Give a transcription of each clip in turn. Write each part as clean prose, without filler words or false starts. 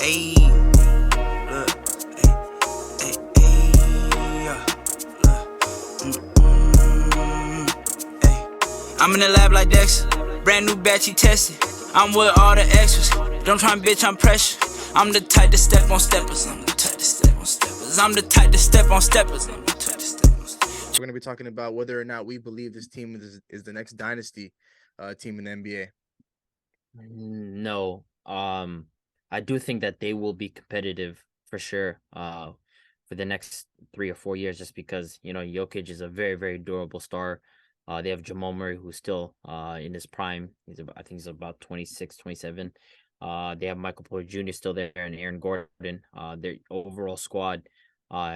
Ayy, look, yeah, ayy. I'm in the lab like Dexter, brand new batch he tested. I'm with all the extras, don't try and bitch, I'm pressure. I'm the type to step on steppers, I'm the type to step on steppers. I'm the type to step on steppers, I'm the type to step on steppers. We're going to be talking about whether or not we believe this team is the next dynasty team in the NBA. No. I do think that they will be competitive for sure. For the next 3 or 4 years, just because Jokic is a very very durable star. They have Jamal Murray, who's still in his prime. I think he's about 26, 27. They have Michael Porter Jr. still there, and Aaron Gordon. Their overall squad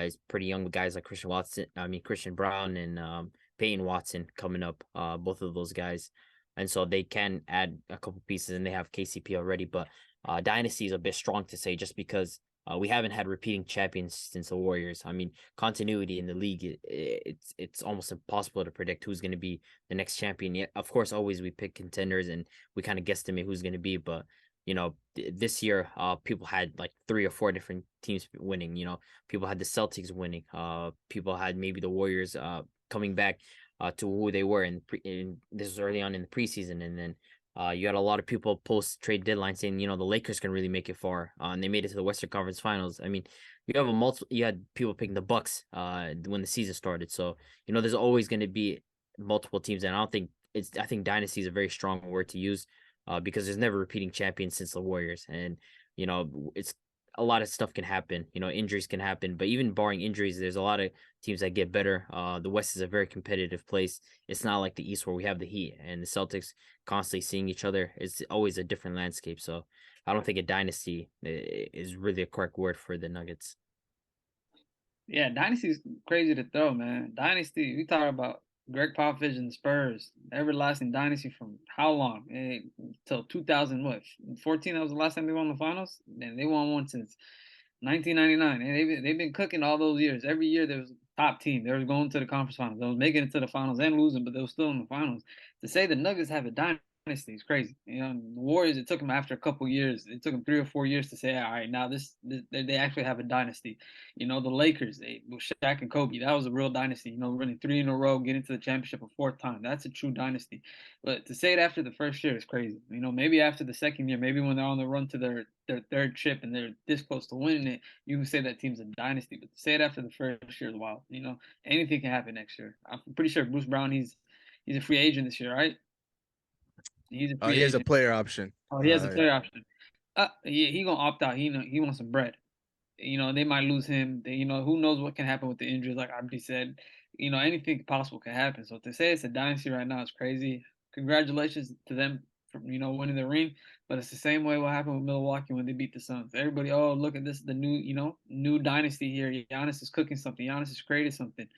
is pretty young with guys like Christian Brown and Peyton Watson coming up. Both of those guys, and so they can add a couple pieces, and they have KCP already. But dynasty is a bit strong to say, just because we haven't had repeating champions since the Warriors. I mean, continuity in the league, it's almost impossible to predict who's going to be the next champion. Yet, of course, always we pick contenders and we kind of guesstimate who's going to be. But this year, people had like 3 or 4 different teams winning. People had the Celtics winning. People had maybe the Warriors coming back to who they were in this was early on in the preseason, and then you had a lot of people post trade deadline saying the Lakers can really make it far, and they made it to the Western Conference Finals. I mean, you had people picking the Bucks when the season started, so there's always going to be multiple teams, and I think dynasty is a very strong word to use because there's never repeating champions since the Warriors, and it's a lot of stuff can happen. Injuries can happen, but even barring injuries, there's a lot of teams that get better. The West is a very competitive place. It's not like the East where we have the Heat and the Celtics constantly seeing each other. It's always a different landscape. So I don't think a dynasty is really a correct word for the Nuggets. Yeah, dynasty is crazy to throw, man. Dynasty, we talk about Greg Popovich and the Spurs, everlasting dynasty from how long? Till 2000, what? 14. That was the last time they won the finals. And they won one since 1999, and they've been cooking all those years. Every year there was a top team. They were going to the conference finals. They was making it to the finals and losing, but they were still in the finals. To say the Nuggets have a dynasty is crazy. The Warriors, it took them after a couple years. It took them 3 or 4 years to say, all right, now they actually have a dynasty. The Lakers, with Shaq and Kobe, that was a real dynasty. Winning 3 in a row, getting to the championship a 4th time. That's a true dynasty. But to say it after the first year is crazy. Maybe after the second year, maybe when they're on the run to their 3rd chip and they're this close to winning it, you can say that team's a dynasty. But to say it after the first year is wild. Anything can happen next year. I'm pretty sure Bruce Brown, he's a free agent this year, right? He's a free He has agent. a player option. Oh, he has a player option. He gonna opt out. He wants some bread. They might lose him. Who knows what can happen with the injuries? Like Abdi said, anything possible can happen. So to say it's a dynasty right now is crazy. Congratulations to them for winning the ring. But it's the same way what happened with Milwaukee when they beat the Suns. Everybody, oh look at this, the new dynasty here. Giannis is cooking something. Giannis has created something.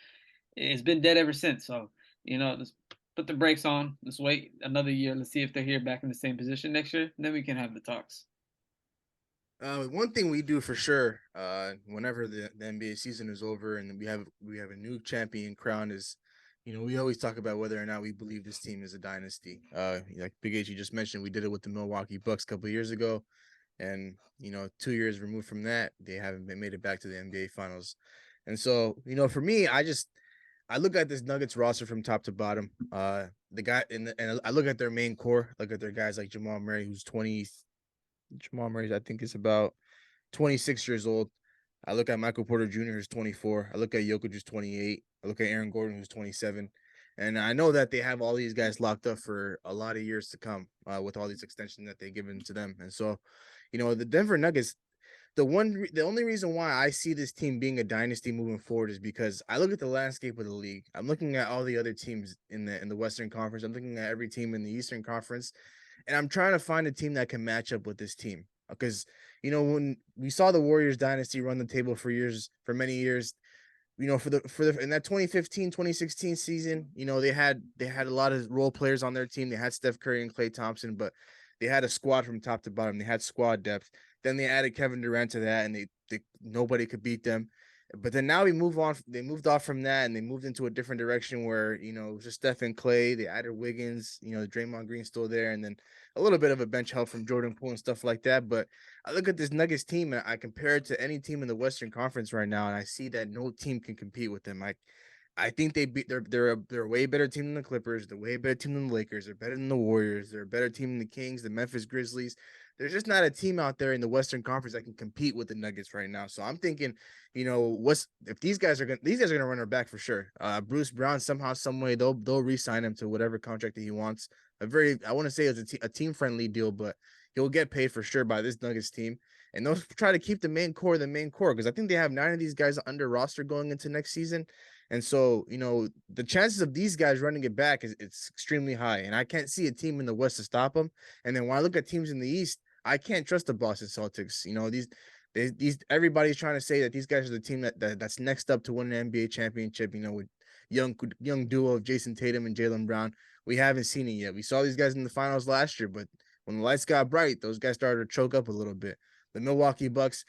It's been dead ever since. So let's put the brakes on. Let's wait another year. Let's see if they're here back in the same position next year. Then we can have the talks. One thing we do for sure, whenever the NBA season is over and we have a new champion crown is, we always talk about whether or not we believe this team is a dynasty. Like Big H, you just mentioned, we did it with the Milwaukee Bucks a couple of years ago, and 2 years removed from that, they haven't made it back to the NBA Finals. And so, for me, I look at this Nuggets roster from top to bottom. The guy and I look at their main core, look at their guys like Jamal Murray, who's 20. Jamal Murray, I think, is about 26 years old. I look at Michael Porter Jr., who's 24. I look at Jokic, who's 28. I look at Aaron Gordon, who's 27. And I know that they have all these guys locked up for a lot of years to come with all these extensions that they've given to them. And so, the Denver Nuggets, the only reason why I see this team being a dynasty moving forward is because I look at the landscape of the league. I'm looking at all the other teams in the Western Conference. I'm looking at every team in the Eastern Conference. And I'm trying to find a team that can match up with this team because, when we saw the Warriors dynasty run the table for many years, for the in that 2015, 2016 season, they had a lot of role players on their team. They had Steph Curry and Klay Thompson, but they had a squad from top to bottom. They had squad depth. Then they added Kevin Durant to that, and they nobody could beat them. But then now we move on. They moved off from that and they moved into a different direction where, just Steph and Clay, they added Wiggins, Draymond Green's still there. And then a little bit of a bench help from Jordan Poole and stuff like that. But I look at this Nuggets team and I compare it to any team in the Western Conference right now. And I see that no team can compete with them. I think they're a way better team than the Clippers. They're a way better team than the Lakers. They're better than the Warriors. They're a better team than the Kings, the Memphis Grizzlies. There's just not a team out there in the Western Conference that can compete with the Nuggets right now. So I'm thinking, what's if these guys are gonna run her back for sure. Bruce Brown somehow, some way they'll re-sign him to whatever contract that he wants. I want to say it's a team friendly deal, but he'll get paid for sure by this Nuggets team. And they'll try to keep the main core because I think they have 9 of these guys under roster going into next season. And so, the chances of these guys running it back it's extremely high. And I can't see a team in the West to stop them. And then when I look at teams in the East, I can't trust the Boston Celtics. These everybody's trying to say that these guys are the team that's next up to win an NBA championship, with young duo of Jason Tatum and Jaylen Brown. We haven't seen it yet. We saw these guys in the finals last year, but when the lights got bright, those guys started to choke up a little bit. The Milwaukee Bucks,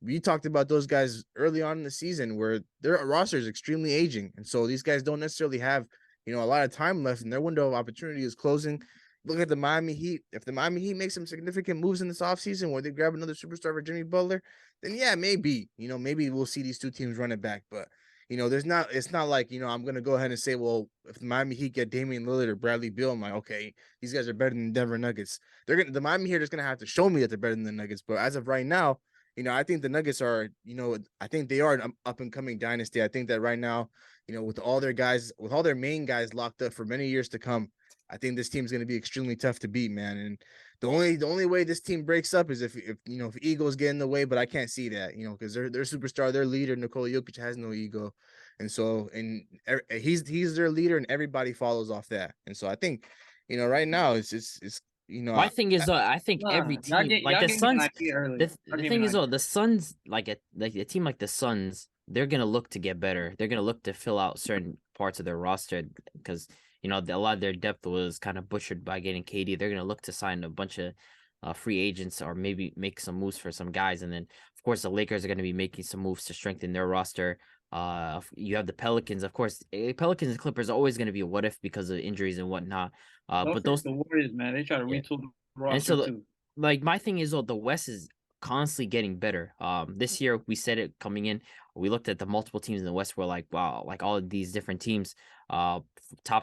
we talked about those guys early on in the season where their roster is extremely aging. And so these guys don't necessarily have, a lot of time left and their window of opportunity is closing. Look at the Miami Heat. If the Miami Heat makes some significant moves in this offseason where they grab another superstar for Jimmy Butler, then yeah, maybe we'll see these two teams run it back. But, it's not like, I'm going to go ahead and say, well, if the Miami Heat get Damian Lillard or Bradley Beal, I'm like, okay, these guys are better than the Denver Nuggets. The Miami Heat is going to have to show me that they're better than the Nuggets. But as of right now, I think the Nuggets are, I think they are an up and coming dynasty. I think that right now, with all their main guys locked up for many years to come, I think this team's going to be extremely tough to beat, man. And the only way this team breaks up is if egos get in the way, but I can't see that, because their superstar, their leader, Nikola Jokic, has no ego. And so, he's their leader and everybody follows off that. And so I think, right now it's My thing is, I think every Y'all team, like y'all the gave me an Suns, idea earlier. the Y'all the gave me thing an is, idea. the Suns, like a team like the Suns, they're gonna look to get better. They're gonna look to fill out certain parts of their roster because a lot of their depth was kind of butchered by getting KD. They're gonna look to sign a bunch of free agents or maybe make some moves for some guys, and then of course the Lakers are gonna be making some moves to strengthen their roster. You have the Pelicans, of course. Pelicans and Clippers are always going to be a what if because of injuries and whatnot. Don't But forget those the Warriors, man. They try to yeah. retool the And roster so, too. like, my thing is, the West is constantly getting better. This year we said it coming in. We looked at the multiple teams in the West. We're like, wow, like all of these different teams, top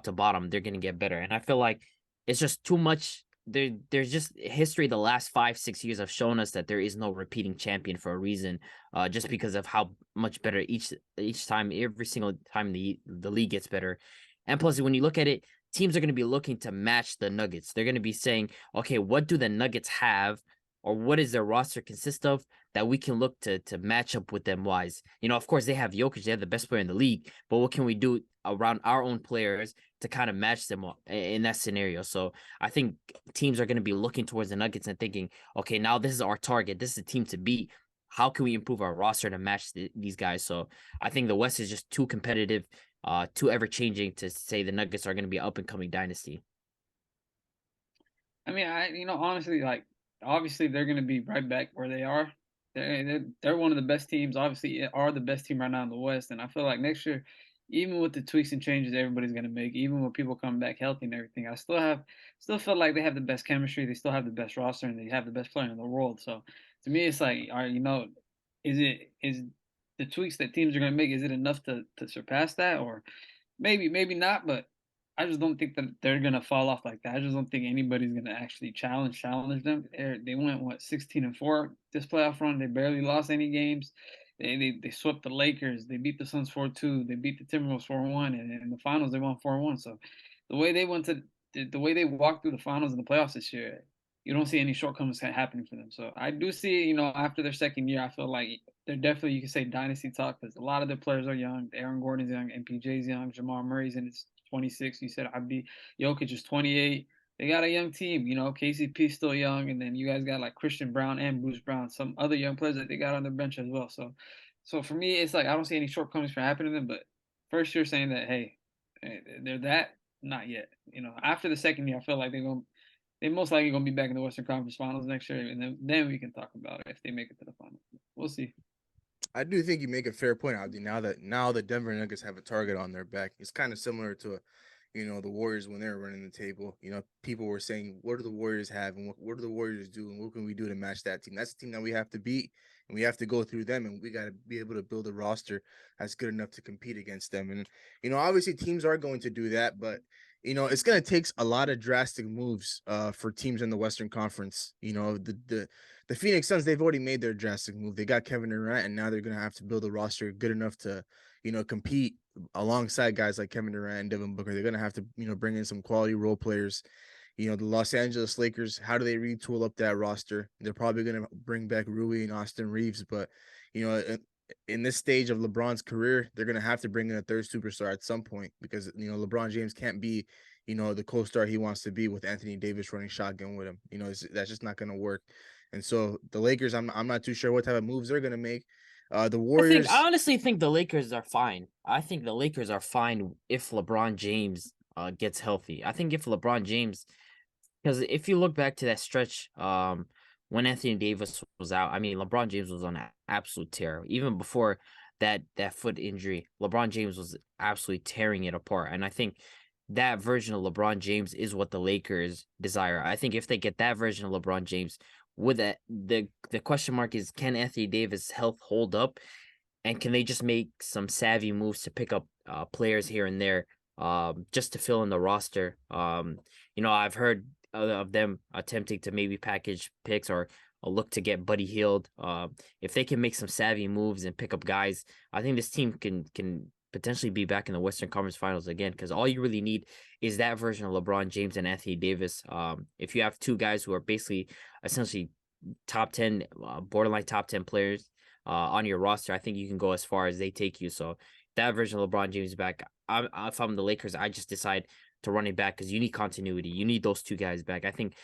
to bottom, they're gonna get better. And I feel like it's just too much. There's just history. The last 5-6 years have shown us that there is no repeating champion for a reason. Just because of how much better each time, every single time the league gets better. And plus, when you look at it, teams are going to be looking to match the Nuggets. They're going to be saying, okay, what do the Nuggets have, or what does their roster consist of that we can look to match up with them wise? Of course, they have Jokic, they have the best player in the league, but what can we do around our own players to kind of match them in that scenario? So I think teams are going to be looking towards the Nuggets and thinking, okay, now this is our target. This is a team to beat. How can we improve our roster to match these guys? So I think the West is just too competitive, too ever changing to say the Nuggets are going to be an up and coming dynasty. I mean, honestly, like obviously they're gonna be right back where they are. They're one of the best teams. Obviously, are the best team right now in the West, and I feel like next year, even with the tweaks and changes everybody's gonna make, even with people coming back healthy and everything, I still feel like they have the best chemistry. They still have the best roster, and they have the best player in the world. So to me, it's like, all right, is the tweaks that teams are gonna make, is it enough to surpass that, or maybe not, but I just don't think that they're gonna fall off like that. I just don't think anybody's gonna actually challenge them. They went what 16-4 this playoff run. They barely lost any games. They swept the Lakers. They beat the Suns 4-2. They beat the Timberwolves 4-1, and in the finals they won 4-1. So the way they walked through the finals and the playoffs this year, you don't see any shortcomings happening for them. So I do see, after their second year, I feel like they're definitely, you can say, dynasty talk because a lot of their players are young. Aaron Gordon's young, MPJ's young, Jamal Murray's in his 26. You said Jokic is 28. They got a young team. KCP's still young, and then you guys got like Christian Brown and Bruce Brown, some other young players that they got on their bench as well. So for me, it's like I don't see any shortcomings for happening to them. But first, you're saying that they're that, not yet. After the second year, I feel like they most likely gonna be back in the Western Conference Finals next year, and then we can talk about it if they make it to the finals. We'll see. I do think you make a fair point, Abdi. Now the Denver Nuggets have a target on their back. It's kind of similar to, the Warriors when they were running the table. People were saying, "What do the Warriors have, and what do the Warriors do, and what can we do to match that team?" That's the team that we have to beat, and we have to go through them, and we got to be able to build a roster that's good enough to compete against them. And obviously teams are going to do that, but it's going to take a lot of drastic moves for teams in the Western Conference. The Phoenix Suns, they've already made their drastic move. They got Kevin Durant, and now they're going to have to build a roster good enough to, compete alongside guys like Kevin Durant and Devin Booker. They're going to have to, bring in some quality role players. The Los Angeles Lakers, how do they retool up that roster? They're probably going to bring back Rui and Austin Reeves, but, in this stage of LeBron's career, they're going to have to bring in a third superstar at some point because, LeBron James can't be, the co-star he wants to be with Anthony Davis running shotgun with him. That's just not going to work. And so the Lakers, I'm not too sure what type of moves they're going to make. The Warriors. I honestly think the Lakers are fine. I think the Lakers are fine if LeBron James gets healthy. I think if LeBron James, because if you look back to that stretch, when Anthony Davis was out, I mean, LeBron James was on an absolute tear. Even before that foot injury, LeBron James was absolutely tearing it apart. And I think that version of LeBron James is what the Lakers desire. I think if they get that version of LeBron James, with that, the question mark is, can Anthony Davis' health hold up, and can they just make some savvy moves to pick up players here and there, just to fill in the roster? I've heard of them attempting to maybe package picks or look to get Buddy Hield. If they can make some savvy moves and pick up guys, I think this team can potentially be back in the Western Conference Finals again, because all you really need is that version of LeBron James and Anthony Davis. If you have two guys who are basically essentially top 10, borderline top 10 players on your roster, I think you can go as far as they take you. So that version of LeBron James back, if I'm the Lakers, I just decide to run it back because you need continuity. You need those two guys back. I think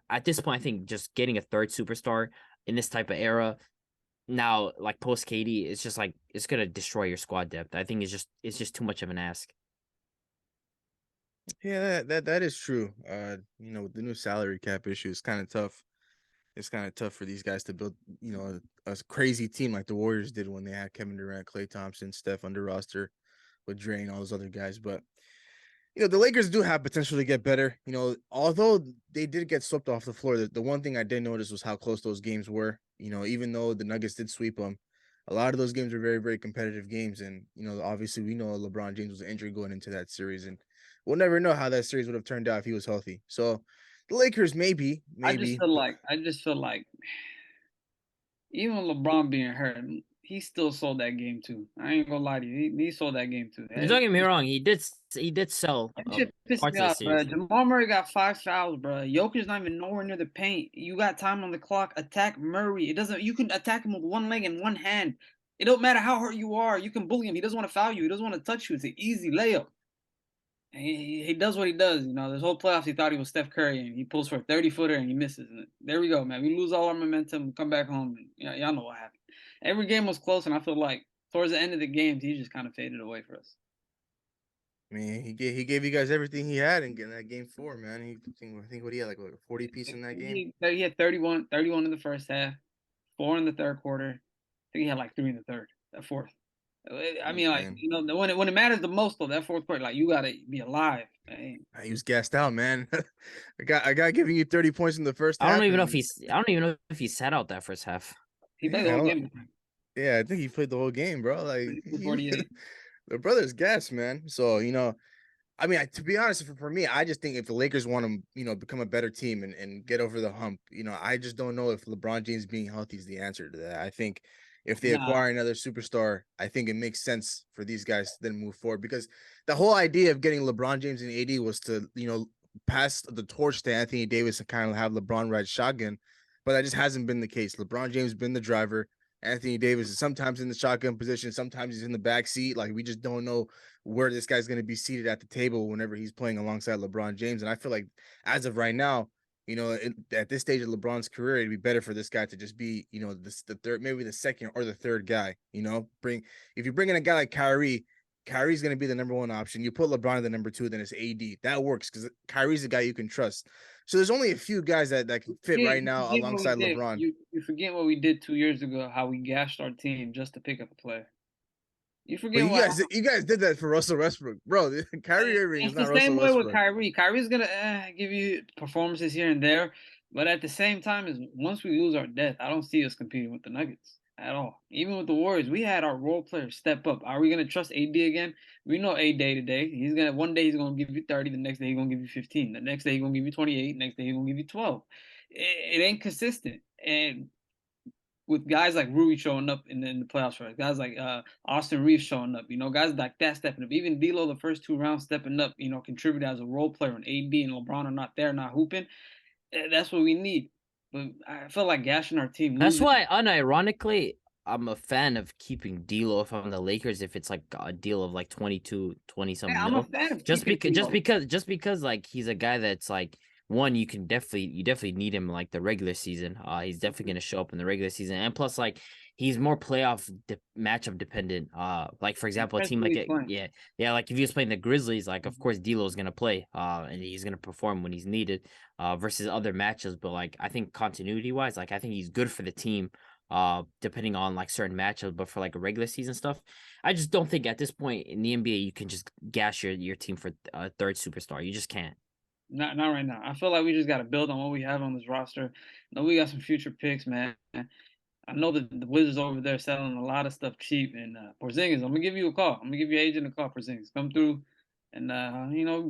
at this point, I think just getting a third superstar in this type of era, now, like post KD, it's just like it's gonna destroy your squad depth. I think it's just too much of an ask. Yeah, that is true. With the new salary cap issue, it's kind of tough. It's kind of tough for these guys to build, a crazy team like the Warriors did when they had Kevin Durant, Klay Thompson, Steph under roster with Dre and all those other guys. But the Lakers do have potential to get better. Although they did get swept off the floor, the one thing I did notice was how close those games were. Even though the Nuggets did sweep them, a lot of those games were very, very competitive games. And, obviously we know LeBron James was injured going into that series, and we'll never know how that series would have turned out if he was healthy. So the Lakers, maybe. I just feel like even LeBron being hurt, he still sold that game too. I ain't gonna lie to you, he sold that game too. Don't get me wrong, he did sell That shit pissed parts me of the off, bro. series. Jamal Murray got 5 fouls, bro. Joker's not even nowhere near the paint. You got time on the clock. Attack Murray. You can attack him with one leg and one hand. It don't matter how hurt you are. You can bully him. He doesn't want to foul you. He doesn't want to touch you. It's an easy layup. He does what he does. This whole playoffs, he thought he was Steph Curry, and he pulls for a 30-footer and he misses. And there we go, man. We lose all our momentum. We come back home, and y'all know what happened. Every game was close, and I feel like towards the end of the games, he just kind of faded away for us. I mean, he gave you guys everything he had in that game 4, man. I think what he had, like 40 piece in that game. He had 31 in the first half, 4 in the third quarter. I think he had like 3 in the fourth. I mean, like, when it matters the most, though, that fourth quarter, like, you gotta be alive. He was gassed out, man. I got giving you 30 points in the first half. I don't even know if he sat out that first half. He played the whole game. Yeah, I think he played the whole game, bro. Like 48. The brother's gassed, man. So, I mean, to be honest, for me, I just think if the Lakers want to, become a better team and get over the hump, I just don't know if LeBron James being healthy is the answer to that. I think if they acquire another superstar, I think it makes sense for these guys to then move forward, because the whole idea of getting LeBron James and AD was to, pass the torch to Anthony Davis and kind of have LeBron ride shotgun, but that just hasn't been the case. LeBron James been the driver. Anthony Davis is sometimes in the shotgun position, sometimes he's in the back seat. Like, we just don't know where this guy's going to be seated at the table whenever he's playing alongside LeBron James. And I feel like as of right now, at this stage of LeBron's career, it'd be better for this guy to just be, the third, maybe the second or the third guy. If you bring in a guy like Kyrie's going to be the number 1 option. You put LeBron at the number 2, then it's AD. That works because Kyrie's the guy you can trust. So there's only a few guys that can fit right now alongside LeBron. You forget what we did 2 years ago, how we gashed our team just to pick up a player. You But forget what you guys did that for Russell Westbrook, bro. Kyrie Irving is it's not the Russell same way with Westbrook. Kyrie. Kyrie's gonna give you performances here and there, but at the same time, is once we lose our depth, I don't see us competing with the Nuggets at all. Even with the Warriors, we had our role players step up. Are we gonna trust AD again? We know AD day to day. He's gonna one day he's gonna give you 30, the next day he's gonna give you 15, the next day he's gonna give you 28, next day he's gonna give you 12. It ain't consistent, and with guys like Rui showing up in the playoffs, right? Guys like Austin Reeves showing up, guys like that stepping up. Even D'Lo, the first 2 rounds stepping up, contributing as a role player. When AD and LeBron are not there, not hooping, that's what we need. But I feel like gashing our team. That's why, unironically, I'm a fan of keeping D'Lo from the Lakers if it's like a deal of like 22, 20 something. I'm a fan of just keeping because like he's a guy that's like, one, you definitely need him like the regular season. He's definitely gonna show up in the regular season, and plus like he's more playoff matchup dependent. Like for example, a team like like if he was playing the Grizzlies, like of course D'Lo's gonna play, and he's gonna perform when he's needed, versus other matchups. But like I think continuity wise, like I think he's good for the team, depending on like certain matchups. But for like a regular season stuff, I just don't think at this point in the NBA you can just gash your team for a third superstar. You just can't. Not right now. I feel like we just got to build on what we have on this roster. We got some future picks, man. I know that the Wizards over there selling a lot of stuff cheap. And Porzingis, I'm gonna give you a call. I'm gonna give your agent a call. Porzingis, come through, and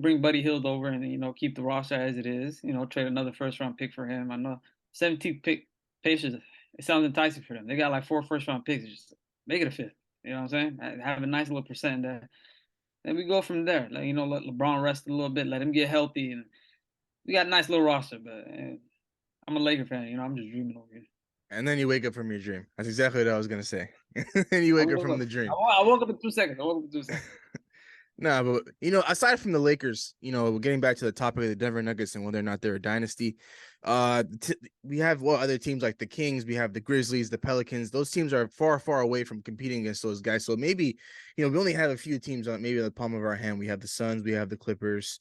bring Buddy Hield over, and keep the roster as it is. Trade another first-round pick for him. I know 17th pick Pacers. It sounds enticing for them. They got like 4 first-round picks. Just make it a 5th. You know what I'm saying? Have a nice little percent there. Then we go from there. Like, let LeBron rest a little bit, let him get healthy, and we got a nice little roster. But I'm a Laker fan. I'm just dreaming over here. And then you wake up from your dream. That's exactly what I was gonna say. And you wake up from the dream. I woke up in 2 seconds. Nah, but aside from the Lakers, getting back to the topic of the Denver Nuggets and whether or not they're a dynasty, we have other teams like the Kings, we have the Grizzlies, the Pelicans. Those teams are far, far away from competing against those guys. So maybe, we only have a few teams on maybe the palm of our hand. We have the Suns, we have the Clippers,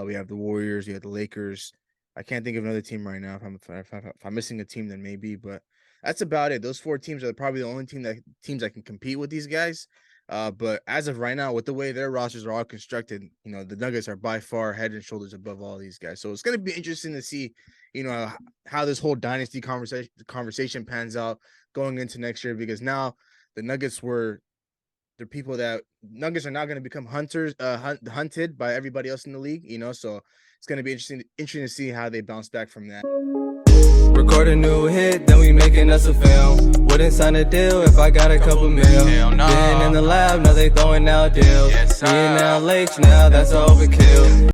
we have the Warriors, we have the Lakers. I can't think of another team right now. If I'm missing a team, then maybe, but that's about it. Those 4 teams are probably the only teams that can compete with these guys. But as of right now, with the way their rosters are all constructed, the Nuggets are by far head and shoulders above all these guys. So it's going to be interesting to see, how this whole dynasty conversation pans out going into next year, because now the Nuggets the people that Nuggets are now going to become hunted by everybody else in the league, so it's going to be interesting to see how they bounce back from that. Record a new hit, then we making us a film. Wouldn't sign a deal if I got a couple mil. Been in the lab, now they throwing out deals. Me and now Lakes, now that's overkill.